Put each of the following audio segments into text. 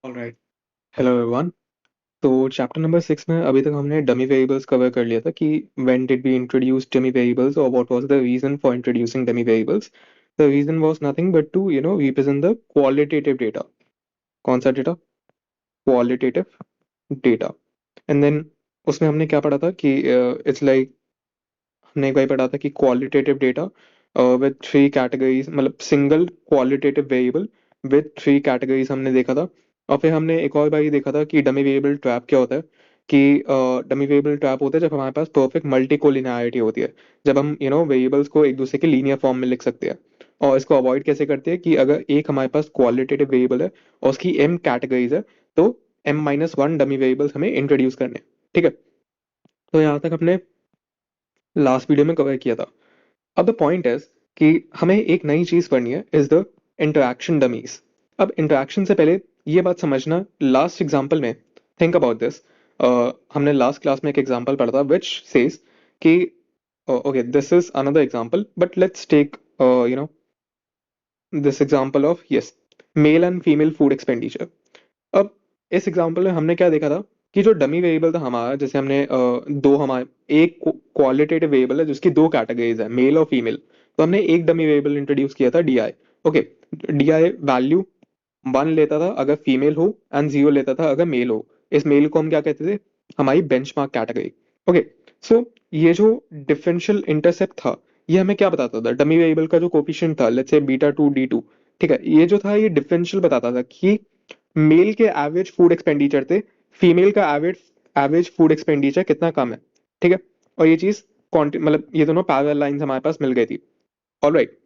Alright. Hello everyone. तो chapter number 6 में अभी तक हमने डमी वेरिएबल्स कवर कर लिया था कि when did we introduce dummy variables और what was the reason for introducing dummy variables. The reason was nothing but to represent the qualitative data. कौन सा data? Qualitative data. And then उसमें हमने क्या पढ़ा था कि इट्स लाइक हमने एक बार पढ़ा था कि qualitative data with three categories, मतलब single qualitative variable with three categories हमने देखा था। और फिर हमने एक और बार ये देखा था कि डमी वेरिएबल ट्रैप क्या होता है। कि डमी वेरिएबल ट्रैप होता है जब हमारे पास परफेक्ट मल्टीकोलिनियरिटी होती है, जब हम वेरिएबल्स को एक दूसरे के लीनियर फॉर्म में लिख सकते हैं। और इसको अवॉइड कैसे करते हैं कि अगर एक हमारे पास क्वालिटेटिव वेरिएबल है और उसकी एम कैटेगरीज है, तो M-1 डमी वेरिएबल्स हमें इंट्रोड्यूस करने हैं। ठीक है। तो यहाँ तक हमने लास्ट वीडियो में कवर किया था। अब द पॉइंट इज कि हमें एक नई चीज पढ़नी है, इज द इंटरैक्शन डमीज। अब इंटरैक्शन से पहले ये बात समझना, लास्ट एग्जांपल में थिंक अबाउट दिस। हमने लास्ट क्लास में एक एग्जांपल पढ़ा था विच सेज कि okay, this is another example but let's take this example of yes, male and female food expenditure. अब इस एग्जांपल में हमने क्या देखा था कि जो डमी वेरिएबल था हमारा, जैसे हमने दो हमारे एक क्वालिटेटिव वेरिएबल है जिसकी दो कैटेगरीज है, मेल और फीमेल। तो हमने एक डमी वेरिएबल इंट्रोड्यूस किया था DI। ओके। DI वैल्यू 1 लेता था अगर फीमेल हो एंड 0 लेता था अगर मेल हो। इस मेल को हम क्या कहते थे? हमारी बेंचमार्क कैटेगरी। ओके। सो ये जो डिफरेंशियल इंटरसेप्ट था, ये हमें क्या बताता था? डमी वेरिएबल का जो कोफिशिएंट था, लेट्स से β2 D2। ठीक है, ये जो था ये डिफरेंशियल बताता था कि मेल के एवरेज फूड एक्सपेंडिचर थे, फीमेल का एवरेज एवरेज फूड एक्सपेंडिचर कितना कम है। ठीक है। और ये चीज मतलब ये दोनों पैरेलल लाइंस हमारे पास मिल गई थी। Alright.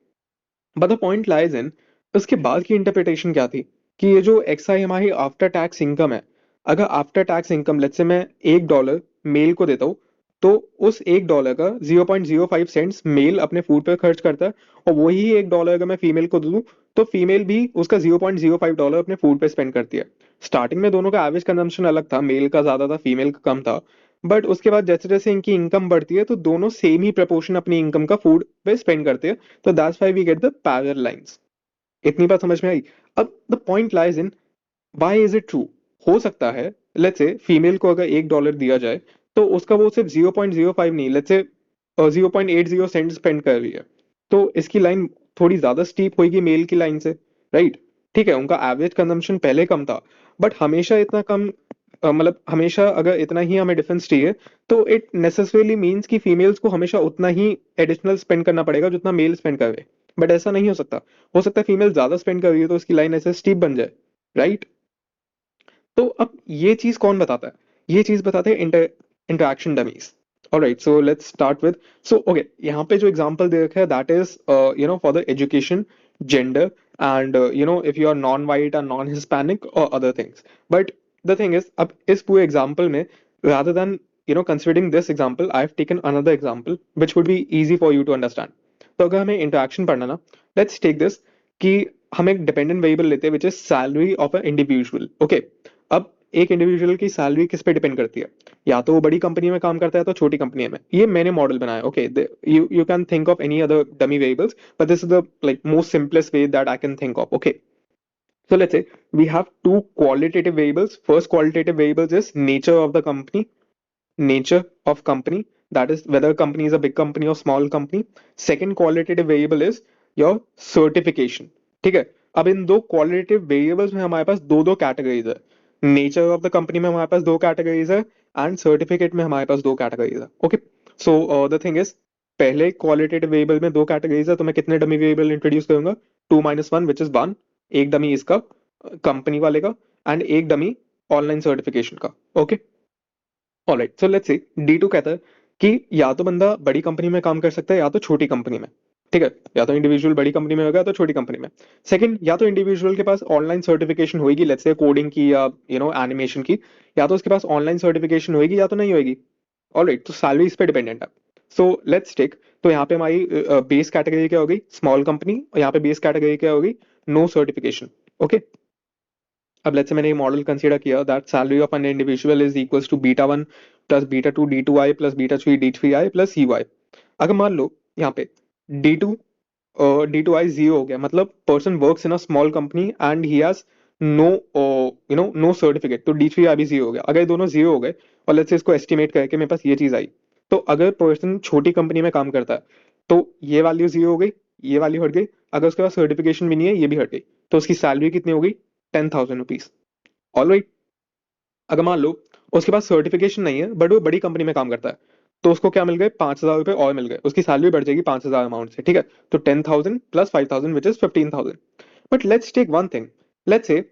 But the point lies इन, उसके बाद की इंटरप्रिटेशन क्या थी कि ये जो XI हमारी आफ्टर टैक्स इनकम है, अगर after tax income let's say मैं $1 मेल को देता हूँ, तो उस $1 का 0.05 सेंट्स मेल अपने फूड पर खर्च करता है, और वही $1 अगर मैं फीमेल को दूं, तो फीमेल भी उसका $0.05 अपने फूड पे स्पेंड करती है। स्टार्टिंग में दोनों का एवरेज कंजम्पशन अलग था, मेल का ज्यादा था फीमेल का कम था। बट उसके बाद जैसे जैसे इनकी इनकम बढ़ती है तो दोनों सेम ही प्रपोर्शन अपनी इनकम का फूड पे स्पेंड करते हैं। तो that's why we get the parallel lines. इतनी बात समझ में आई? अब the point lies in, why is it true? हो सकता है लेट्स से फीमेल को अगर $1 दिया जाए, तो उसका वो सिर्फ 0.05 नहीं, लेट्स से 0.80 सेंट स्पेंड कर रही है। तो इसकी लाइन थोड़ी ज्यादा स्टीप होगी मेल की लाइन से, राइट? ठीक है, उनका एवरेज कंजम्पशन पहले कम था, बट हमेशा इतना कम, मतलब हमेशा अगर इतना ही हमें डिफरेंस चाहिए, तो इट नेसेसरीली मीन्स कि फीमेल्स को हमेशा उतना ही एडिशनल स्पेंड करना पड़ेगा जितना मेल स्पेंड कर रहे। बट ऐसा नहीं हो सकता। हो सकता है फीमेल ज्यादा स्पेंड कर रही है तो उसकी लाइन ऐसे स्टीप बन जाए, राइट? तो अब ये चीज कौन बताता है? ये चीज बताते हैं interaction dummies. Alright, so let's start with, so okay, यहाँ पे जो एग्जांपल दे रखा है that is for the education, gender, and if you are non white और नॉन हिस्पैनिक और other things. But the thing is, अब इस पूरे एग्जांपल में, rather than considering this example, I have taken another example which would be easy for you to understand. तो अगर हमें interaction पढ़ना ना, लेट्स टेक दिस कि हम एक डिपेंडेंट वेरिएबल लेते हैं which is salary of a individual. Okay. अब एक इंडिविजुअल की सैलरी किस पे डिपेंड करती है? या तो वो बड़ी कंपनी में काम करता है तो छोटी कंपनी में। ये मैंने मॉडल बनाया। Okay, you you can think of any other dummy variables, but this is the like most simplest way that I can think of. Okay, so let's say we have two qualitative variables. First qualitative variables is nature of the company, nature of company, that is whether a company is a big company or small company. Second qualitative variable is your certification. ठीक है। अब इन दो qualitative variables में हमारे पास दो दो categories है। Nature of the company में हमारे पास दो कैटेगरीज है, एंड सर्टिफिकेट में हमारे पास दो कैटेगरीज है। Okay. So the thing is, पहले क्वालिटेटिव वेरिएबल में दो कैटेगरीज है, तो मैं कितने डमी वेरिएबल इंट्रोड्यूस करूंगा? 2 - 1 विच इज 1। एक डमी इसका, कंपनी वाले का, एंड एक डमी ऑनलाइन सर्टिफिकेशन का। Okay. Alright, so let's see, D2 कहता है कि या तो बंदा बड़ी कंपनी में काम कर सकता है या तो छोटी कंपनी में। ठीक है, या तो इंडिविजुअल बड़ी कंपनी में होगा या तो छोटी कंपनी में। सेकंड, या तो इंडिविजुअल के पास ऑनलाइन सर्टिफिकेशन होगी, लेट्स से कोडिंग की या एनिमेशन की, या तो उसके पास ऑनलाइन सर्टिफिकेशन होगी या तो नहीं होगी। ऑलराइट, तो सैलरी इस पे डिपेंडेंट है। सो लेट्स टेक, तो यहाँ पे हमारी बेस कैटेगरी क्या होगी? Small company. और यहाँ पे बेस कैटेगरी क्या होगी? No certification. ओके। अब लेट्स से मैंने ये मॉडल कंसीडर किया that salary of an individual is equals to β1 plus β2 D2I plus β3 D3I plus EY। अगर मान लो यहाँ पे D2 D2I 0 हो गया, मतलब person works in a small company and he has no no certificate, तो D3I भी जीरो हो गया। अगर ये दोनों जीरो हो गए और लेट्स से इसको एस्टिमेट करके मेरे पास ये चीज आई, तो अगर पर्सन छोटी कंपनी में काम करता है तो ये वैल्यू जीरो हो गई, ये वैल्यू हट गई। अगर उसके पास सर्टिफिकेशन भी नहीं है, ये भी हट गई। तो उसकी सैलरी कितनी हो गई? 10,000 रुपीज। All right. अगर मान लो उसके पास सर्टिफिकेशन नहीं है बट वो बड़ी कंपनी में काम करता है, तो उसको क्या मिल गए? 5,000 रुपए और मिल गए, उसकी सैलरी बढ़ जाएगी 5,000 अमाउंट से, ठीक है। तो 10,000 plus 5,000 which is 15,000। But let's take one thing, let's say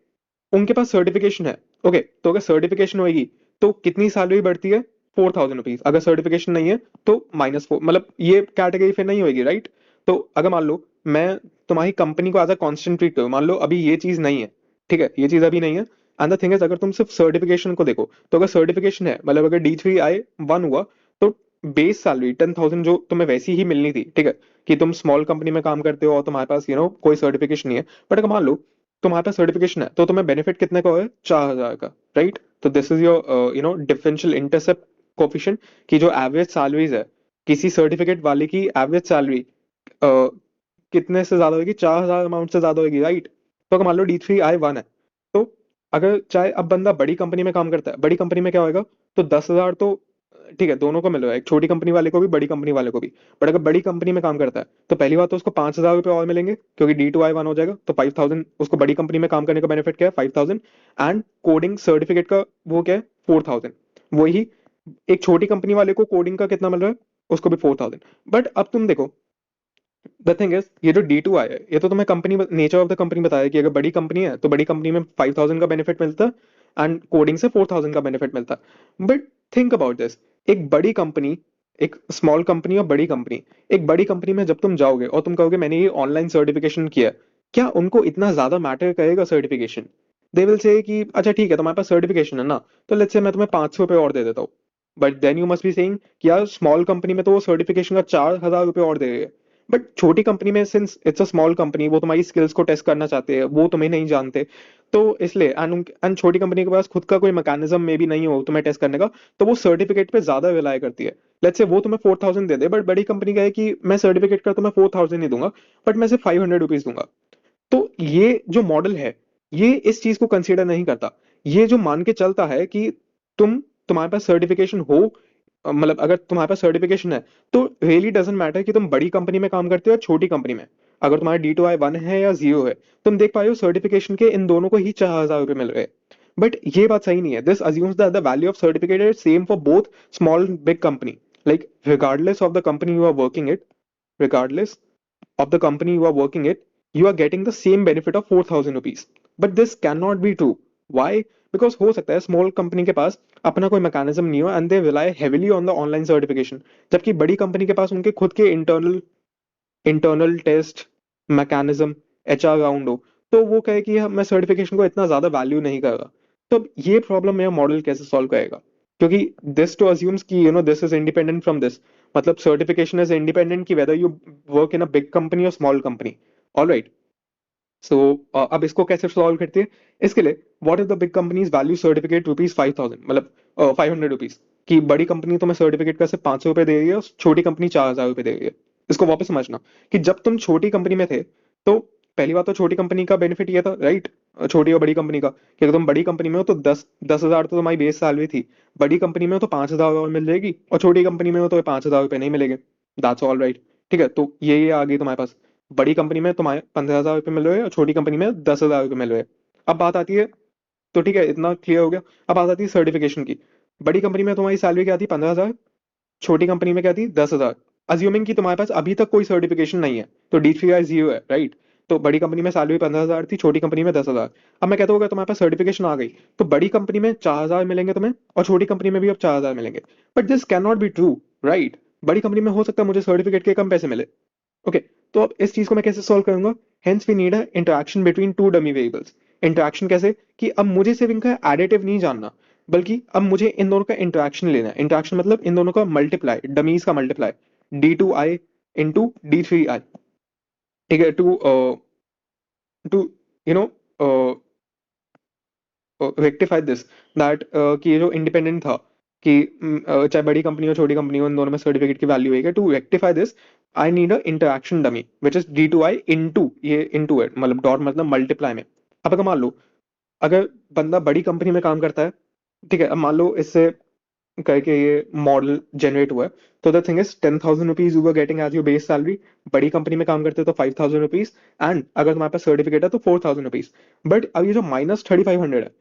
उनके पास सर्टिफिकेशन है, ओके। तो अगर सर्टिफिकेशन होगी तो कितनी सैलरी बढ़ती है? 4,000 रुपीज। अगर सर्टिफिकेशन नहीं है तो -4, मतलब ये कैटेगरी फिर नहीं होगी, राइट। तो अगर मान लो मैं तुम्हारी कंपनी को एज अ कॉन्स्टेंट ट्रीट करूँ, मान लो अभी ये चीज नहीं है, ठीक है, ये चीज अभी नहीं है। एंड द थिंग इज, अगर तुम सिर्फ सर्टिफिकेशन को देखो, तो अगर सर्टिफिकेशन है, मतलब अगर D3I1 हुआ, तो बेस सैलरी 10,000 जो तुम्हें वैसी ही मिलनी थी, ठीक है, कि तुम स्मॉल कंपनी में काम करते हो और तुम्हारे पास कोई सर्टिफिकेशन नहीं है। बट अगर मान लो तुम्हारे पास सर्टिफिकेशन है, तो तुम्हें बेनिफिट कितने का है? 4,000 का, राइट। तो this is your differential intercept coefficient, की जो एवरेज सैलरीज है किसी सर्टिफिकेट वाले की एवरेज सैलरी कितने से ज्यादा होगी? 4,000 अमाउंट से ज्यादा होगी, राइट। तो अगर मान लो D3I1 है, तो अगर चाहे अब बंदा बड़ी कंपनी में काम करता है, बड़ी कंपनी में क्या होएगा? तो 10,000 तो ठीक है, दोनों को मिल रहा है, एक छोटी कंपनी वाले को भी, बड़ी कंपनी वाले को भी। बट अगर बड़ी कंपनी में काम करता है तो पहली बात तो उसको 5,000 रुपए और मिलेंगे, क्योंकि D2I1 हो जाएगा। तो 5,000 उसको बड़ी कंपनी में काम करने का बेनिफिट क्या है? 5,000। एंड कोडिंग सर्टिफिकेट का वो क्या है? 4,000। वही एक छोटी कंपनी वाले को कोडिंग का कितना मिल रहा है? उसको भी 4,000। बट अब तुम देखो, द थिंग इज, ये जो D2I है, ये तो तुम्हें company nature of the company बताया कि अगर बड़ी कंपनी है तो बड़ी कंपनी में 5,000 का बेनिफिट मिलता है एंड कोडिंग से 4,000 का बेनिफिट मिलता है। बट थिंक अबाउट दिस, एक बड़ी कंपनी, एक स्मॉल कंपनी और बड़ी कंपनी, एक बड़ी कंपनी में जब तुम जाओगे और तुम कहोगे मैंने ये ऑनलाइन सर्टिफिकेशन किया, क्या उनको इतना ज्यादा मैटर करेगा सर्टिफिकेशन? दे विल से कि अच्छा ठीक है, तुम्हारे पास सर्टिफिकेशन है ना, तो लेट्स से मैं तुम्हें 500 रुपये और दे देता हूँ। But then you must be saying कि यार स्मॉल कंपनी में तो वो सर्टिफिकेशन का 4,000 रुपये और दे रहे हैं। बट छोटी कंपनी में, since it's a small company, वो तुम्हारी स्किल्स को टेस्ट करना चाहते हैं, वो तुम्हें नहीं जानते, तो इसलिए एंड छोटी कंपनी के पास खुद का कोई मैकेनिज्म में भी नहीं हो तुम्हें टेस्ट करने का, तो वो सर्टिफिकेट पे ज्यादा रिलाय करती है। लेट्स से वो तुम्हें 4,000 दे दे, बट बड़ी कंपनी का है कि मैं सर्टिफिकेट का तुम्हें 4,000 नहीं दूंगा, बट मैं सिर्फ 500 रुपीज दूंगा। तो ये जो मॉडल है, ये इस चीज को कंसीडर नहीं करता। ये जो मान के चलता है कि तुम्हारे पास सर्टिफिकेशन हो, मतलब अगर तुम्हारे पास सर्टिफिकेशन है, तो रियली डजेंट मैटर कि तुम बड़ी कंपनी में काम करते हो या छोटी कंपनी में। अगर तुम्हारा D2I1 है या जीरो है, तुम देख पा रहे हो सर्टिफिकेशन के इन दोनों को ही 4,000 रुपये मिल रहे हैं। बट ये बात सही नहीं है। This assumes that the value of certificate is same for both small big company. Like regardless of the company you are working it, regardless of the company you are working it, you are getting the same benefit of 4,000 rupees. But this cannot be true. Why? Because हो सकता है small company के पास अपना कोई mechanism नहीं हो and they rely heavily on the online certification, जबकि बड़ी कंपनी के पास उनके खुद के internal internal test mechanism, HR round हो, तो वो कहे कि मैं सर्टिफिकेशन को इतना ज्यादा वैल्यू नहीं कर रहा। तो अब ये प्रॉब्लम मेरा मॉडल कैसे सॉल्व करेगा? क्योंकि दिस टू अज्यूम्स कि this is independent from this, मतलब सर्टिफिकेशन इज इंडिपेंडेंट की whether you work in a big company और स्मॉल कंपनी। ऑलराइट। सो अब इसको कैसे सॉल्व करते हैं? इसके लिए what is the big companies value certificate ₹5,000, मतलब 500 रुपीज, की बड़ी कंपनी तुम्हें सर्टिफिकेट का सिर्फ 500 रुपए दे रही है और छोटी कंपनी 4,000 रुपए दे रही है। इसको वापस समझना कि जब तुम छोटी कंपनी में थे, तो पहली बात तो छोटी कंपनी का बेनिफिट ये था, राइट, छोटी और बड़ी कंपनी का, कि अगर तुम बड़ी कंपनी में हो तो 10,000 तो तुम्हारी बेस सैलरी थी, बड़ी कंपनी में हो तो 5,000 और मिल जाएगी, और छोटी कंपनी में हो तो 5,000 रुपए नहीं मिलेंगे। That's all right. ठीक है, तो ये आ गई तुम्हारे पास। बड़ी कंपनी में तुम्हारे 15,000 रुपये मिल रहे हैं और छोटी कंपनी में 10,000 रुपये मिल रहे हैं। अब बात आती है, तो ठीक है, इतना क्लियर हो गया। अब बात आती है सर्टिफिकेशन की। बड़ी कंपनी में तुम्हारी सैलरी क्या थी? 15,000। छोटी कंपनी में क्या थी? 10,000। अज्यूमिंग कि तुम्हारे पास अभी तक कोई सर्टिफिकेशन नहीं है, तो D3I जीरो है, राइट। तो बड़ी कंपनी में सैलरी 15,000 थी, छोटी कंपनी में 10,000। अब मैं कहता हूँ अगर तुम्हारे पास सर्टिफिकेशन आ गई, तो बड़ी कंपनी में 4,000 मिलेंगे तुम्हें और छोटी कंपनी में भी अब 4,000 मिलेंगे। But this can not be true, right. बड़ी कंपनी में हो सकता है मुझे सर्टिफिकेट के कम पैसे मिले, ओके। तो अब इस चीज को मैं कैसे सॉल्व करूंगा? Hence we need a interaction between two dummy variables. Interaction कैसे? कि अब मुझे सिर्फ इनका एडिटिव नहीं जानना, बल्कि अब मुझे इन दोनों का इंटरेक्शन लेना है। इंटरेक्शन मतलब इन दोनों का मल्टीप्लाई, डमीज का मल्टीप्लाई, D2I इंटू D3I, ठीक है, to you know rectify this, that कि ये जो इंडिपेंडेंट था, कि चाहे बड़ी कंपनी हो छोटी कंपनी हो, इन दोनों में सर्टिफिकेट की वैल्यू है। To rectify this I need a interaction dummy which is D2I into, ये इंटू है मतलब डॉट मतलब मल्टीप्लाई में। अब अगर मान लो अगर बंदा बड़ी कंपनी में काम करता है, ठीक है, अब मान लो इससे करके ये मॉडल जनरेट हुआ है, तो the thing is 10,000 rupees you were getting as your base salary. बड़ी कंपनी में काम करते हो तो 5,000 रुपीज, एंड अगर तुम्हारे पास सर्टिफिकेट है तो 4,000 रुपीज। बट अब ये जो -3,500 है,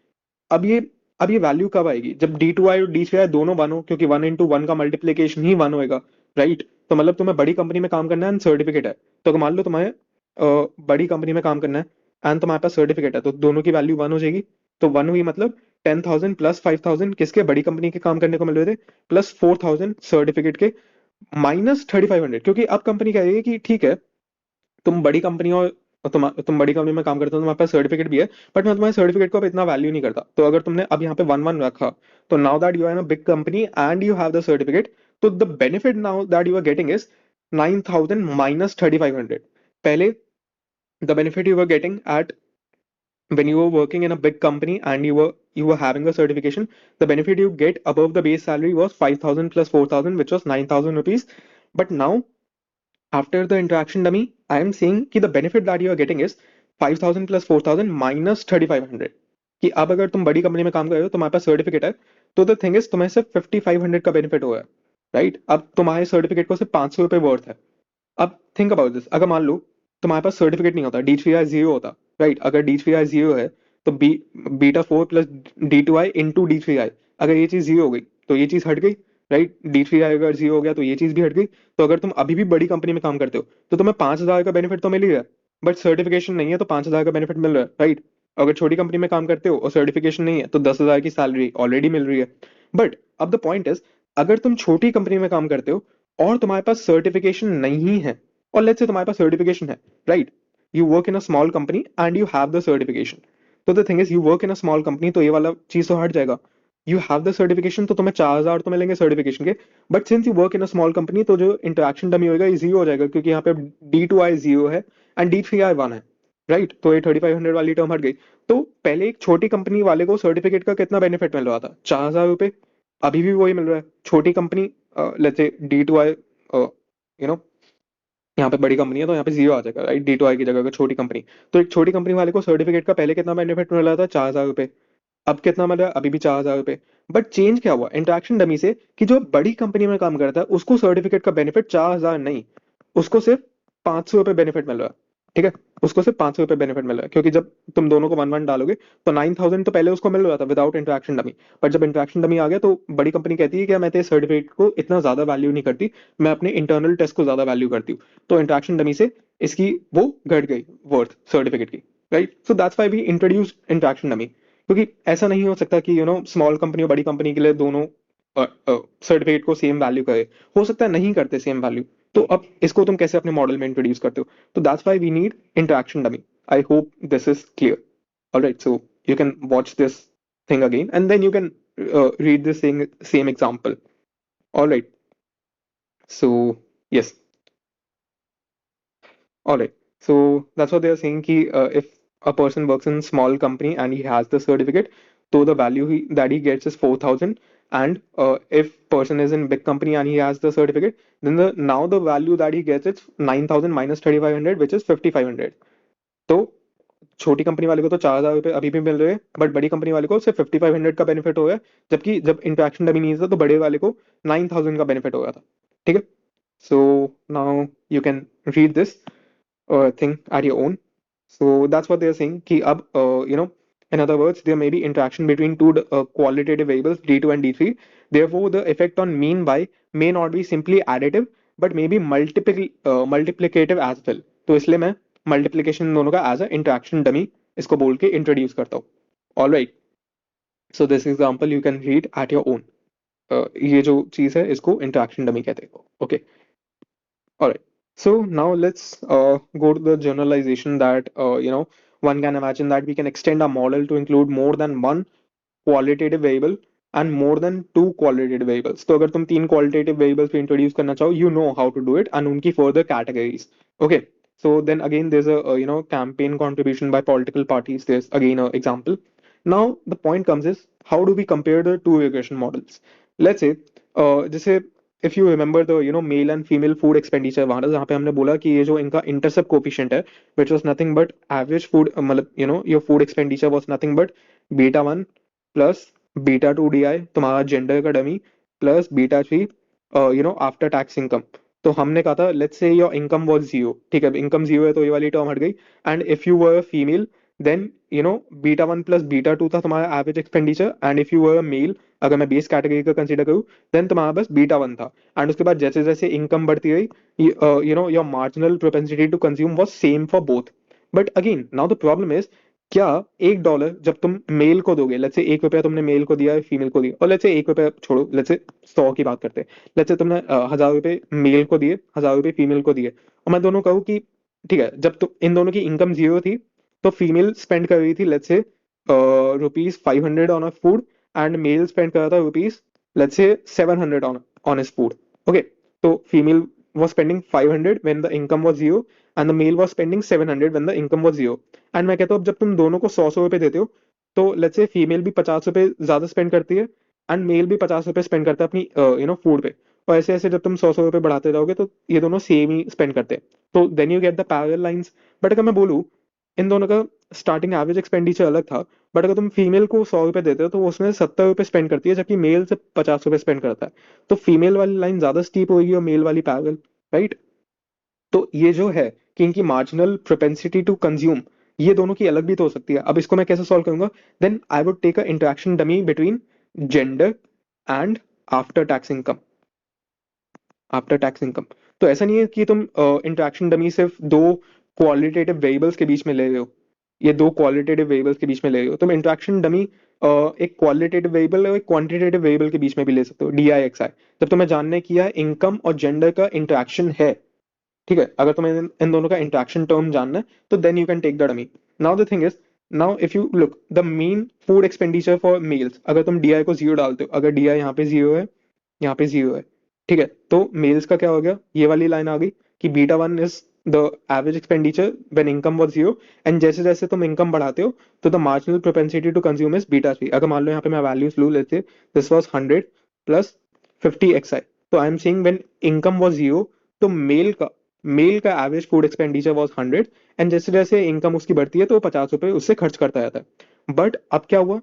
अब ये अब ये वैल्यू कब आएगी? जब D2I और D3I दोनों वन हो, क्योंकि 1 into 1 का मल्टीप्लीकेशन ही वन होएगा, राइट? तो मतलब तुम्हें बड़ी कंपनी में काम करना है एंड सर्टिफिकेट है, तो अगर मान लो तुम्हें बड़ी कंपनी में काम करना है एंड तुम्हारे पास सर्टिफिकेट है, तो दोनों की वैल्यू वन हो जाएगी। तो वन हुई मतलब 10,000 प्लस 5,000 किसके? बड़ी कंपनी के काम करने को मिल रहे थे, प्लस 4,000 सर्टिफिकेट के, -3,500। क्योंकि अब कंपनी कहेगी कि ठीक है, तुम बड़ी कंपनी हो, तुम बड़ी कंपनी में काम करते हो, तुम्हारे पास सर्टिफिकेट भी है, बट मैं तुम्हारे सर्टिफिकेट को अब इतना वैल्यू नहीं करता। तो अगर तुमने अब यहाँ पे 1-1 रखा, तो now that you are in a big company and you have the certificate, तो the benefit now that you are getting is 9,000 -3,500। पहले the benefit you are getting at when you were working in a big company and you were having a certification, the benefit you get above the base salary was 5,000 plus 4,000, which was 9,000 rupees. But now, after the interaction dummy, I am saying कि the benefit that you are getting is 5,000 plus 4,000 minus 3,500। कि अब अगर तुम बड़ी company में काम कर रहे हो, तुम्हारे पास सर्टिफिकेट है, तो द थिंग इज तुम्हें सिर्फ 5,500 का बेनिफिट हुआ है, राइट? अब तुम्हारे सर्टिफिकेट को सिर्फ 500 रुपये वर्थ है। अब थिंक अबाउट दिस, अगर मान लो तुम्हारे पास सर्टिफिकेट नहीं होता, D3I जीरो होता, राइट? अगर D3I जीरो है, तो beta 4 plus D2I into D3I, अगर ये चीज जीरो हो गई तो ये चीज हट गई, राइट? D3I अगर जीरो हो गया तो ये चीज भी हट गई। तो अगर तुम अभी भी बड़ी कंपनी में काम करते हो, तो तुम्हें 5,000 का बेनिफिट तो मिल ही रहा है, बट सर्टिफिकेशन नहीं है तो 5,000 का बेनिफिट मिल रहा है, राइट? अगर छोटी कंपनी में काम करते हो और सर्टिफिकेशन नहीं है, तो 10,000 की सैलरी ऑलरेडी मिल रही है। बट अब द पॉइंट इज, अगर तुम छोटी कंपनी में काम करते हो और तुम्हारे पास सर्टिफिकेशन नहीं है, और लेट्स से तुम्हारे पास सर्टिफिकेशन है, right? You work in a small company and you have the certification. तो the thing is, you work in a small company, तो ये वाला चीज तो हट जाएगा। यू हैव द सर्टिफिकेशन, तो तुम्हें 4,000 तो मिलेंगे सर्टिफिकेशन के, but since you work in a small company, तो जो इंटरेक्शन डमी होगा ये जीरो हो जाएगा, क्योंकि यहाँ पे D2I जीरो है एंड D3I वन है, राइट? तो ये 3,500 वाली टर्म हट गई। तो पहले एक छोटी कंपनी वाले को सर्टिफिकेट का कितना बेनिफिट मिल रहा था? 4,000 रुपये। अभी भी वही मिल रहा है। छोटी company, let's say D2I, you know, यहाँ पे बड़ी कंपनी है तो यहाँ पे जीरो आ जाएगा, राइट? D2I की जगह अगर छोटी कंपनी, तो एक छोटी कंपनी वाले को सर्टिफिकेट का पहले कितना बेनिफिट मिल रहा था? 4,000 रुपये। अब कितना मिल रहा है? अभी भी 4,000 रुपये। बट चेंज क्या हुआ इंटरेक्शन डमी से, कि जो बड़ी कंपनी में काम करता है उसको सर्टिफिकेट का बेनिफिट 4,000 नहीं, उसको सिर्फ 500 रुपये बेनिफिट मिल रहा है, ठीक है? उसको सिर्फ 500 रुपये बेनिफिट मिल रहा है, क्योंकि जब तुम दोनों को 1-1 डालोगे, तो 9,000 तो पहले उसको मिल रहा था विदाउट इंटरेक्शन डमी। पर जब इंटरेक्शन डमी आ गया, तो बड़ी कंपनी कहती है कि मैं तेरे सर्टिफिकेट को इतना ज्यादा वैल्यू नहीं करती, मैं अपने इंटरनल टेस्ट को ज्यादा वैल्यू करती हूँ। तो इंटरेक्शन डमी से इसकी वो घट गई वर्थ सर्टिफिकेट की, right? So that's why we introduce interaction dummy. क्योंकि ऐसा नहीं हो सकता कि स्मॉल कंपनी और बड़ी कंपनी के लिए दोनों सर्टिफिकेट को सेम वैल्यू करे। हो सकता है नहीं करते सेम वैल्यू। तो अब इसको तुम कैसे अपने मॉडल में इंट्रोड्यूस करते हो? तो that's why we need interaction dummy. I hope this is clear. Alright, so you can watch this thing again and then you can read the same example. All right, so yes. All right. So that's what they are saying ki, if a person works in small company and he has the certificate, so the value that he gets is 4,000. And if person is in big company and he has the certificate, then now the value that he gets is 9,000 minus 3,500, which is 5,500. तो छोटी company वाले को तो 4,000 रुपये अभी भी मिल रहे हैं, बट बड़ी कंपनी वाले को सिर्फ 5,500 का बेनिफिट हो गया। जबकि जब इंटरेक्शन डमी नहीं था, तो बड़े वाले को 9,000 का बेनिफिट हो गया था, ठीक है? So now you can read this thing at your own. So that's what they're saying. Ki ab, in other words, there may be interaction between two qualitative variables D2 and D3. Therefore, the effect on mean by may not be simply additive, but may be multiplicative as well. तो इसलिए मैं multiplication दोनों का as a interaction dummy इसको बोल के introduce करता हूँ. All right. So this example you can read at your own. ये जो चीज है इसको interaction dummy कहते हैं. Okay. All right. So now let's go to the generalization that one can imagine that we can extend our model to include more than one qualitative variable and more than two qualitative variables. तो अगर तुम तीन qualitative variables पे introduce करना चाहो, you know how to do it and उनकी further categories. Okay. So then again there's a campaign contribution by political parties. There's again a example. Now the point comes is how do we compare the two regression models? Let's say जैसे if you remember the mail and female food expenditure, वहां जहाँ पे हमने बोला कि ये जो इनका इंटरसेप्ट कोफिशिएंट है, which was nothing but average food, मतलब your food expenditure was nothing but beta one plus beta two D I, तुम्हारा जेंडर का dummy, plus beta three after tax income. तो हमने कहा था let's say your income was zero, ठीक है, income zero है तो ये वाली टर्म हट गई। And if you were female then beta one plus beta two था तुम्हारा average expenditure, and if you were male, अगर मैं बेस कैटेगरी का कंसीडर करूँ, देन तुम्हारा बस बीटा वन था। एंड उसके बाद जैसे जैसे इनकम बढ़ती रही, your marginal propensity to consume was same for both. But again now the problem is, क्या $1 जब तुम मेल को दोगे, लेट्स से $1 तुमने मेल को दिया है, फीमेल को दिया, और लेट्स से $1 छोड़ो, लेट्स से 100 की बात करते हैं, लेट्स से तुमने $1000 मेल को दिए, $1000 फीमेल को दिए, और मैं दोनों कहूँ कि ठीक है, जब तो इन दोनों की इनकम जीरो थी, तो फीमेल स्पेंड कर रही थी let's say ₹500 on a food, and male spend कर रहा था rupees let's say 700 on his food. Okay, so female was spending 500 when the income was zero, and the male was spending 700 when the income was zero. And मैं कहता हूँ अब जब तुम दोनों को 100 रुपए देते हो, तो लेट्स से फीमेल भी 50 रुपए ज्यादा स्पेंड करती है, एंड मेल भी 50 रुपए स्पेंड करता है अपनी फूड पे। और ऐसे ऐसे जब तुम 100 रुपए बढ़ाते जाओगे तो ये दोनों सेम ही स्पेंड करते हैं, तो then you get the parallel lines. But अगर मैं बोलूँ इन दोनों का स्टार्टिंग एवरेज एक्सपेंडिचर अलग था, बट अगर तुम फीमेल को 100 रुपए देते हो तो वो उसमें 70 रुपए स्पेंड करती है, जबकि मेल से 50 रुपए स्पेंड करता है। तो फीमेल वाली लाइन ज्यादा स्टीप होगी और मेल वाली पैरेलल, राइट। तो ये जो है कि इनकी मार्जिनल प्रोपेंसिटी टू कंज्यूम, ये दोनों की अलग भी तो हो सकती है। अब इसको मैं कैसे सॉल्व करूंगा? Then I would take a interaction dummy between gender and after tax income, after tax income. तो ऐसा नहीं है कि तुम इंटरेक्शन डमी सिर्फ दो क्वालिटेटिव वेरिएबल्स के बीच में ले रहे हो, ये दो क्वालिटेटिव वेरिएबल्स के बीच में ले रहे हो। तुम इंटरेक्शन डमी एक क्वालिटेटिव वेरिएबल और एक क्वांटिटेटिव वेरिएबल के बीच में भी ले सकते हो, डी आई एक्स आई। जब तुम्हें जानने की है इनकम और जेंडर का इंटरेक्शन है, ठीक है, अगर तुम्हें इन दोनों का इंटरेक्शन टर्म जानना है, तो then you can take the dummy. Now the thing is, now if you look the mean food expenditure for males, अगर तुम डी आई को जीरो डालते हो, अगर डी आई यहाँ पे जीरो है, यहाँ पे जीरो है, ठीक है, तो मेल्स का क्या हो गया, ये वाली लाइन आ गई कि beta one is the average expenditure when income was zero, and जैसे जैसे तुम इनकम बढ़ाते हो तो the marginal propensity to consume is beta three. अगर मान लो यहाँ पे मैं वैल्यूज लू लेते, this was 100 plus 50 X I, तो I am saying when income was zero, तो मेल का average food expenditure was 100, and जैसे जैसे इनकम उसकी बढ़ती है तो वो 50 रुपए उससे खर्च करता जाता है। बट अब क्या हुआ,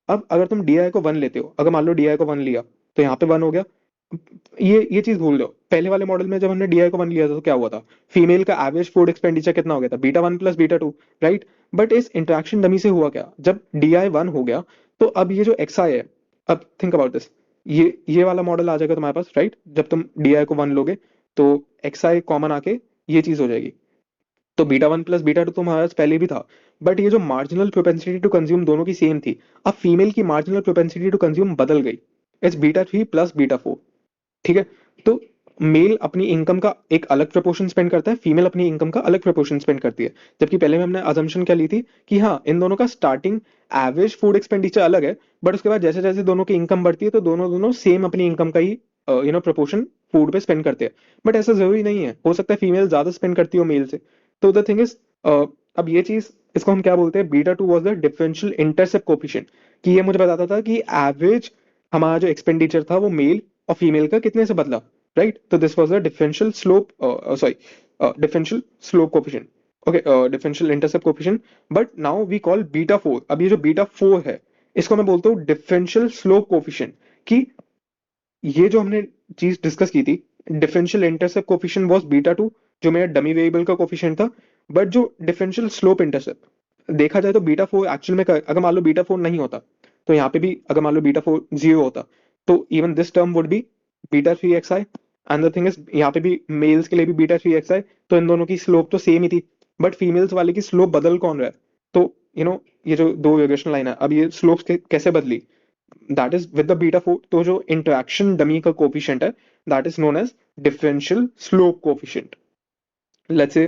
अब अगर तुम डीआई को वन लेते हो, अगर मान लो डीआई को वन लिया, तो यहाँ पे वन हो गया। ये चीज भूल जाओ, पहले वाले मॉडल में जब हमने डीआई को वन लिया था तो क्या हुआ था, फीमेल का एवरेज फूड एक्सपेंडिचर कितना हो गया था, beta one plus beta to, right. But इस इंटरेक्शन डमी से हुआ क्या, जब डीआई वन हो गया, तो अब ये जो एक्स आई है, अब थिंक अबाउट दिस, ये वाला मॉडल आ जाएगा तुम्हारे पास, राइट। जब तुम डीआई को वन लोगे तो एक्स आई कॉमन आके ये चीज हो जाएगी, तो beta one plus beta to तो हमारे पास पहले भी था। बट ये जो मार्जिनल प्रोपेंसिटी टू कंज्यूम दोनों की सेम थी, अब फीमेल की मार्जिनल प्रोपेंसिटी टू कंज्यूम बदल गई, it's beta three plus beta four, ठीक है। तो मेल अपनी इनकम का एक अलग प्रपोर्शन स्पेंड करता है, फीमेल अपनी इनकम का अलग प्रपोर्शन स्पेंड करती है। जबकि पहले में हमने अजम्पशन क्या ली थी कि हाँ, इन दोनों का स्टार्टिंग एवरेज फूड एक्सपेंडिचर अलग है, बट उसके बाद जैसे जैसे दोनों की इनकम बढ़ती है तो दोनों दोनों सेम अपनी इनकम का ही प्रपोर्शन फूड पे स्पेंड करते हैं। बट ऐसा जरूरी नहीं है, हो सकता है फीमेल ज्यादा स्पेंड करती हो मेल से। तो द थिंग इज, अब ये चीज, इसको हम क्या बोलते हैं, beta two was the differential intercept coefficient, कि ये मुझे बताता था कि एवरेज हमारा जो एक्सपेंडिचर था वो मेल और फीमेल का कितने से बदला, राइट। तो this was the differential slope, sorry, differential slope coefficient, okay, differential intercept coefficient. But now we call beta four, अब ये जो बीटा फोर है, इसको मैं बोलता हूँ डिफरेंशियल स्लोप कोफिशिएंट। कि ये जो हमने चीज डिस्कस की थी, differential intercept coefficient was beta two, जो मेरा डमी वेरिएबल का कोफिशिएंट था। बट जो डिफरेंशियल स्लोप इंटरसेप्ट देखा जाए तो बीटा फोर एक्चुअल में अगर मान लो बीटा फोर नहीं होता, तो यहाँ पे भी अगर मान लो बीटा फोर जीरो होता, तो even this term would be beta three x I. And the thing is, यहाँ पे भी मेल्स के लिए भी बीटा थ्री एक्स आई, तो इन दोनों की स्लोप तो सेम ही थी, बट फीमेल्स वाले की स्लोप बदल कौन रहा है? तो ये जो दो वेरिएशन लाइन है, अब ये स्लोप कैसे बदली, that is with the beta four. तो जो इंटरेक्शन डमी का कोफिशिएंट है, that is known as differential slope coefficient. Let's say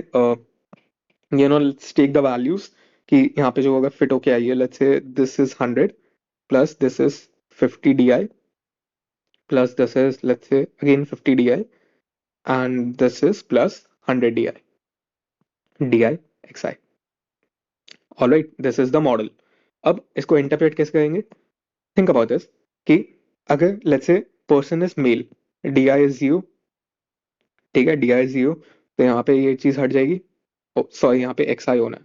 let's take the values, कि यहाँ पे जो अगर फिट होके आई है, let's say this is 100 plus this is 50 D I, plus this is let's say again 50 D I, and this is plus 100 D I x I. Alright, this is the model. अब इसको interpret कैसे करेंगे? Think about this, कि अगर let's say person is male, D I is zero, ठीक है, D I is zero, तो यहाँ पे ये चीज हट जाएगी। सॉरी, यहाँ पे एक्स आई होना है,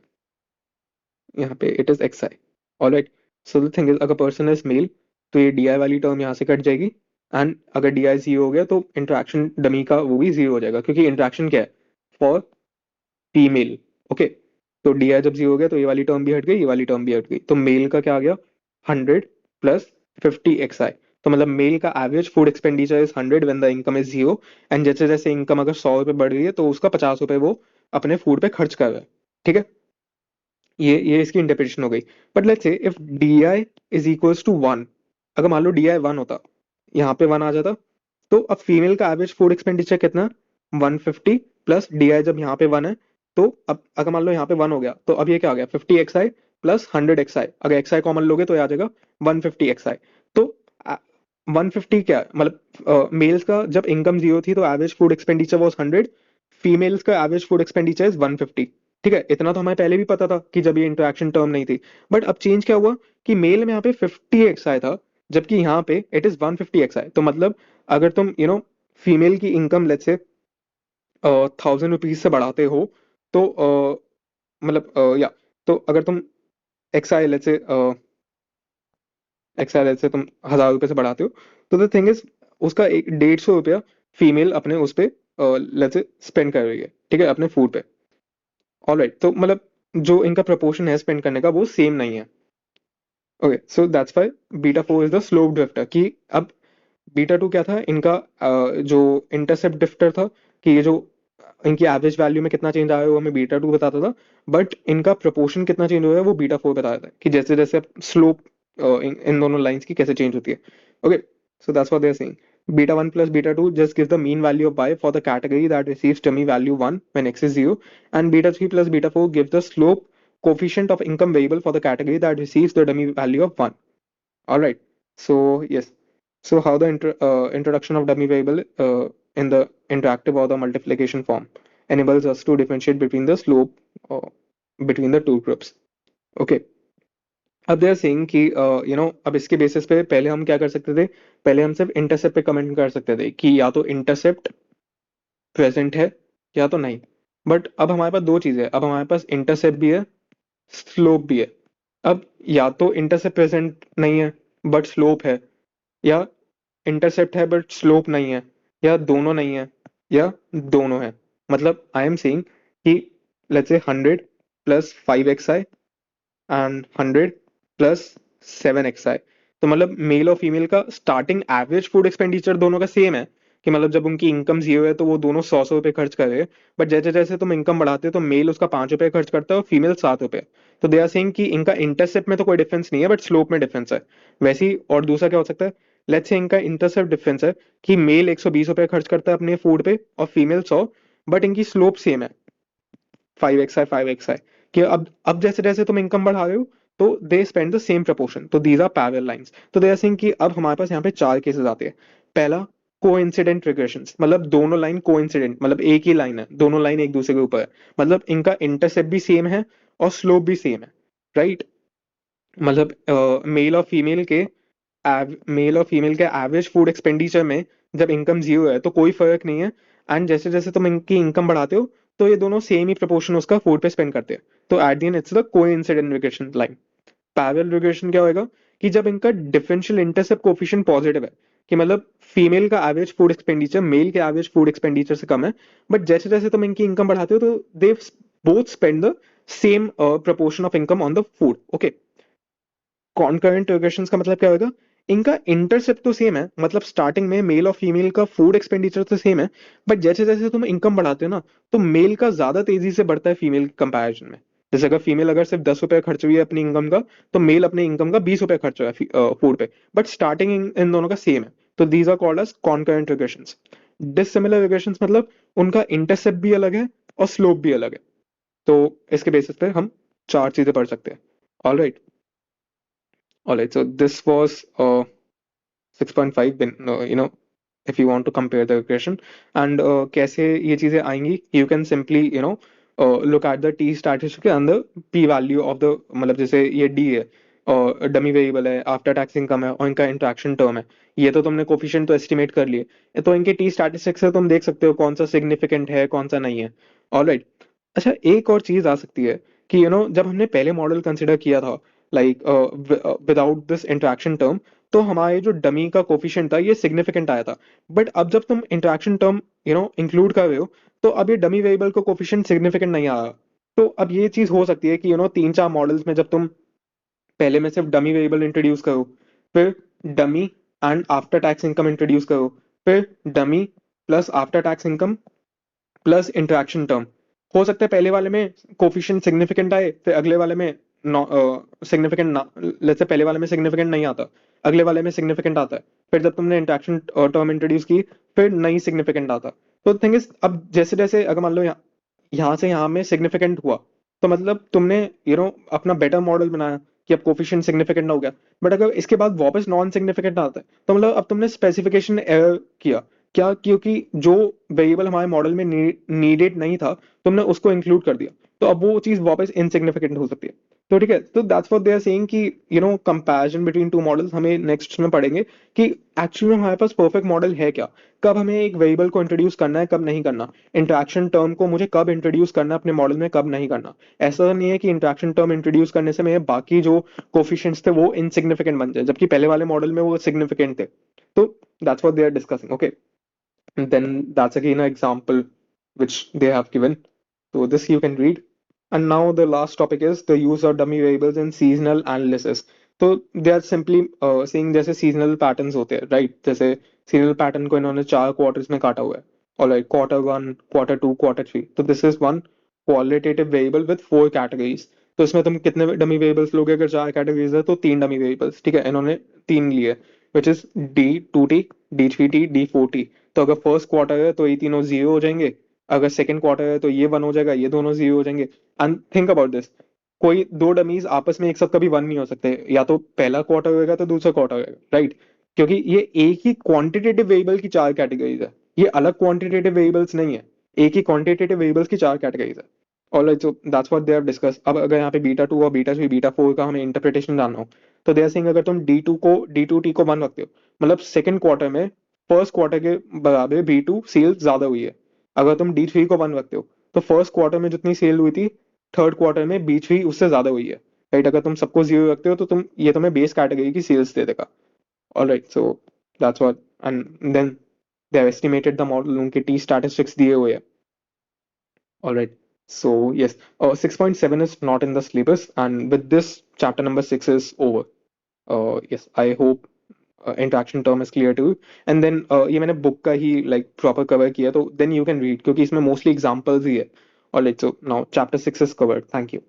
यहाँ पे it is x I. Alright, so the thing is अगर पर्सन इज मेल तो ये डी आई वाली टर्म यहाँ से कट जाएगी, एंड अगर डी आई जीरो हो गया तो इंटरेक्शन डमी का वो भी जीरो हो जाएगा, क्योंकि इंटरेक्शन क्या है, फॉर फीमेल। ओके, तो डी आई जब जीरो हो गया तो ये वाली टर्म भी हट गई, ये वाली टर्म भी हट गई, तो मेल का क्या आ गया, 100 + 50 XI। तो मतलब मेल का average food expenditure is 100 when the income is zero, and जैसे जैसे इनकम अगर 100 रुपए बढ़ रही है तो उसका 50 रुपए वो अपने फूड पे खर्च कर रहा है। ठीक है, ये इसकी इंटरप्रिटेशन हो गई। But let's say if D I is equals to one, अगर मान लो डी आई वन होता, यहाँ पे वन आ जाता, तो अब फीमेल का एवरेज फूड एक्सपेंडिचर कितना, 150 प्लस डी आई जब यहाँ पे वन है, तो अब अगर मान लो यहाँ पे वन हो गया तो अब ये क्या आ गया, 50 XI प्लस 100 XI, अगर एक्स आई कॉमन लोगे तो ये आ जाएगा 150 XI। तो 150 क्या है? मतलब मेल्स का जब इनकम जीरो थी तो average food expenditure was 100, females का एवरेज फूड एक्सपेंडिचर इज 150। ठीक है, इतना तो हमें पहले भी पता था कि जब ये इंटरेक्शन टर्म नहीं थी। बट अब चेंज क्या हुआ कि मेल में यहाँ पे 50 XI था, जबकि यहाँ पे इट इज 150 XI। तो मतलब अगर तुम फीमेल की इनकम लेट्स से 1000 रुपीज से बढ़ाते हो, तो मतलब या तो अगर तुम एक्सआई लेट्स से एक्सआई से तुम 1000 रुपये से बढ़ाते हो, तो द थिंग इज उसका एक 150 रुपया फीमेल अपने उस पे लेट्स से स्पेंड कर रही है, ठीक है, अपने फूड पे। ऑलराइट, तो मतलब जो इनका प्रोपोर्शन है स्पेंड करने का वो सेम नहीं है। Okay, so that's why beta four is the slope drifter. कि अब बीटा टू क्या था इनका, जो इंटरसेप्ट ड्रिफ्टर था, कि ये जो इनकी एवरेज वैल्यू में कितना चेंज आया है वो हमें बीटा टू बताता था, बट इनका प्रोपोर्शन कितना चेंज हुआ है वो बीटा फोर बताता है, कि जैसे जैसे स्लोप इन दोनों लाइंस की कैसे चेंज होती है। Okay, so that's what they are saying, beta 1 plus beta 2 just gives the mean value of y for the category that receives dummy value 1 when x is 0, and beta 3 plus beta 4 gives the slope coefficient of income variable for the category that receives the dummy value of 1. All right. So yes. So how the introduction of dummy variable in the interactive or the multiplication form enables us to differentiate between the slope uh, between the two groups. Okay. अब दे are saying कि अब इसके basis पे पहले हम क्या कर सकते थे, पहले हम सिर्फ इंटरसेप्ट पे कमेंट कर सकते थे कि या तो इंटरसेप्ट प्रेजेंट है या तो नहीं। बट अब हमारे पास दो चीजें हैं, अब हमारे पास इंटरसेप्ट भी है, स्लोप भी है। अब या तो इंटरसेप्ट प्रेजेंट नहीं है बट स्लोप है, या इंटरसेप्ट है बट स्लोप नहीं है, या दोनों नहीं है, या दोनों है। मतलब आई एम सेइंग कि let's say 100 + 5 XI and 100 + 7 XI, तो मतलब मेल और फीमेल का स्टार्टिंग एवरेज फूड एक्सपेंडिचर दोनों का सेम है, कि मतलब जब उनकी इनकम जीरो है तो वो दोनों 100 रुपए खर्च कर रहे हैं। बट जैसे जैसे तुम इनकम बढ़ाते हो तो मेल उसका 5 रुपए खर्च करता है और फीमेल 7 रुपए। तो दे आर सेइंग कि इनका इंटरसेप्ट में तो कोई डिफरेंस नहीं है बट स्लोप में डिफरेंस है। वैसे ही और दूसरा क्या हो सकता है, लेट्स से इनका इंटरसेप्ट डिफरेंस है कि मेल 120 रुपए खर्च करता है अपने फूड पे और फीमेल 100, बट इनकी स्लोप सेम है, 5 XI 5 XI, कि अब जैसे जैसे तुम इनकम बढ़ा रहे हो तो they spend the same proportion, तो दीज आर पैरेलल लाइंस। तो दे आर सेइंग कि अब हमारे पास यहाँ पे चार केसेस आते हैं। पहला, कोइंसिडेंट रिग्रेशंस, मतलब दोनों लाइन कोइंसिडेंट, मतलब एक ही लाइन है, दोनों लाइन एक दूसरे के ऊपर है, मतलब इनका इंटरसेप्ट भी सेम है और स्लोप भी सेम है। राइट, मतलब मेल और फीमेल के एवरेज फूड एक्सपेंडिचर में जब इनकम जीरो है तो कोई फर्क नहीं है, एंड जैसे जैसे तुम इनकी इनकम बढ़ाते हो तो ये दोनों सेम ही प्रोपोर्शन उसका फूड पे स्पेंड करते हैं। तो at the end it's the coincident regression line. Parallel regression क्या होगा कि जब इनका डिफरेंशियल इंटरसेप्ट कोफिशिएंट पॉजिटिव है, कि मतलब फीमेल का एवरेज फूड एक्सपेंडिचर मेल के एवरेज फूड एक्सपेंडिचर से कम है, बट जैसे जैसे तुम इनकी इनकम बढ़ाते हो तो they both spend the same proportion of income on the food. Okay, concurrent regressions का मतलब क्या होगा, इनका इंटरसेप्ट तो सेम है, मतलब स्टार्टिंग में मेल और फीमेल का फूड एक्सपेंडिचर तो सेम है, बट जैसे जैसे तुम इनकम बढ़ाते हो ना तो मेल का ज्यादा तेजी से बढ़ता है फीमेल के कंपैरिजन में। जैसे अगर फीमेल अगर सिर्फ 10 रुपए खर्च हुई है अपनी इनकम का, तो मेल अपने इनकम का 20 रुपए खर्च हुआ है फूड पे, बट स्टार्टिंग इन दोनों का सेम है। तो these are called as concurrent regressions. Dissimilar regressions मतलब उनका इंटरसेप्ट भी अलग है और स्लोप भी अलग है। तो इसके बेसिस पे हम चार चीजें पढ़ सकते हैं। All right, all right, so this was 6.5 when if you want to compare the equation, and कैसे ये चीजें आएंगी, you can simply look at the t statistic and the p value of the, मतलब जैसे ये d है, और dummy variable है, आफ्टर टैक्स इनकम है और इनका इंट्रैक्शन टर्म है, ये तो तुमने कोफिशिएंट तो एस्टिमेट कर लिए, तो इनके टी स्टैटिस्टिक्स से तुम देख सकते हो कौन सा सिग्निफिकेंट है कौन सा नहीं है। ऑलराइट। अच्छा, एक और चीज आ सकती है कि जब हमने पहले मॉडल कंसिडर किया था, like without this interaction term, तो हमारे जो डमी का कोफिशिएंट था ये सिग्निफिकेंट आया था। बट अब जब तुम इंट्रैक्शन टर्म इंक्लूड कर रहे हो, तो अब ये डमी वेरिएबल का कोफिशिएंट सिग्निफिकेंट नहीं आ रहा। तो अब ये चीज हो सकती है कि तीन चार मॉडल्स में जब तुम पहले में सिर्फ डमी वेरिएबल इंट्रोड्यूस करो, फिर dummy and after tax income introduce करो, फिर dummy plus after tax income plus interaction term, हो सकता है पहले वाले में कोफिशिएंट सिग्निफिकेंट आए, फिर अगले वाले में सिग्निफिकेंट ना, लेट्स से पहले वाले में सिग्निफिकेंट नहीं आता, अगले वाले में सिग्निफिकेंट आता है, फिर जब तुमने इंटरेक्शन टर्म इंट्रोड्यूस की फिर नई सिग्निफिकेंट आता। तो थिंग इज, अब जैसे जैसे अगर मान लो यहाँ से यहाँ में सिग्निफिकेंट हुआ, तो मतलब तुमने अपना बेटर मॉडल बनाया कि अब कोफिशिएंट सिग्निफिकेंट हो गया। बट अगर इसके बाद वापस नॉन सिग्निफिकेंट आता है, तो मतलब अब तुमने स्पेसिफिकेशन एरर किया। क्या? क्योंकि जो वेरिएबल हमारे मॉडल में नीडेड नहीं था, तुमने उसको इंक्लूड कर दिया, तो अब वो चीज वापस इनसिग्निफिकेंट हो सकती है। तो ठीक है, तो that's what they are saying कि कंपैरिजन बिटवीन टू मॉडल्स हमें नेक्स्ट में पढ़ेंगे कि एक्चुअली में हमारे पास परफेक्ट मॉडल है क्या, कब हमें एक वेरिएबल को इंट्रोड्यूस करना है कब नहीं करना, इंट्रैक्शन टर्म को मुझे कब इंट्रोड्यूस करना है अपने मॉडल में कब नहीं करना। ऐसा नहीं है कि इंट्रैक्शन टर्म इंट्रोड्यूस करने से मेरे बाकी जो कोफिशिएंट्स थे वो इनसिग्निफिकेंट बन जाए, जबकि पहले वाले मॉडल में वो सिग्निफिकेंट थे। तो that's what they are discussing, okay. Then that's again an example which they have given. So this you can read. And now the last topic is the use of dummy variables in seasonal analysis. तो they are simply saying जैसे seasonal patterns होते हैं, right? जैसे seasonal pattern को इन्होंने 4 quarters में काटा हुआ है, alright, quarter 1, quarter 2, quarter 3। तो this is one qualitative variable with 4 categories। तो इसमें तुम कितने डमी वेरिएबल्स लोगे? अगर 4 कैटेगरीज है तो 3 डमी वेरिएबल्स, ठीक है, इन्होंने 3 लिए, which is D2T, D3T, D4T। तो अगर फर्स्ट क्वार्टर है तो ये तीनों जीरो हो जाएंगे, अगर सेकंड क्वार्टर है तो ये वन हो जाएगा, ये दोनों जीरो हो जाएंगे। एंड थिंक अबाउट दिस, कोई दो डमीज आपस में एक साथ कभी वन नहीं हो सकते, या तो पहला क्वार्टर होगा तो दूसरा क्वार्टर होगा, राइट? क्योंकि ये एक ही क्वांटिटेटिव वेरिएबल की 4 कैटेगरीज है, ये अलग क्वांटिटेटिव वेरिएबल्स नहीं है, एक ही क्वांटिटेटिव वेरिएबल्स की 4 कैटेगरीज है। Alright, so that's what they have discuss. अब अगर यहाँ पे बीटा 2 और बीटा 3 बीटा 4 का हमें इंटरप्रिटेशन जानना हो, तो दे आर सेइंग अगर तुम D2 टी को वन रखते हो, मतलब सेकंड क्वार्टर में फर्स्ट क्वार्टर के बराबर B2 सेल्स ज्यादा हुई है। अगर तुम D3 को वन रखते हो, तो फर्स्ट क्वार्टर में जितनी सेल हुई थी, थर्ड क्वार्टर में B3 उससे ज्यादा हुई है, राइट? अगर तुम सबको जीरो रखते हो तो ये तुम्हें बेस कैटेगरी की सेल्स दे देगा। Alright, so that's what, and then they have estimated the model, उनके टी स्टैटिस्टिक्स दिए हुए हैं। Alright. So yes, 6.7 is not in the syllabus, and with this, chapter number 6 is over. Yes, I hope interaction term is clear to you. And then ये मैंने book का ही like proper cover किया, तो then you can read क्योंकि इसमें mostly examples ही है. Alright, so now chapter 6 is covered. Thank you.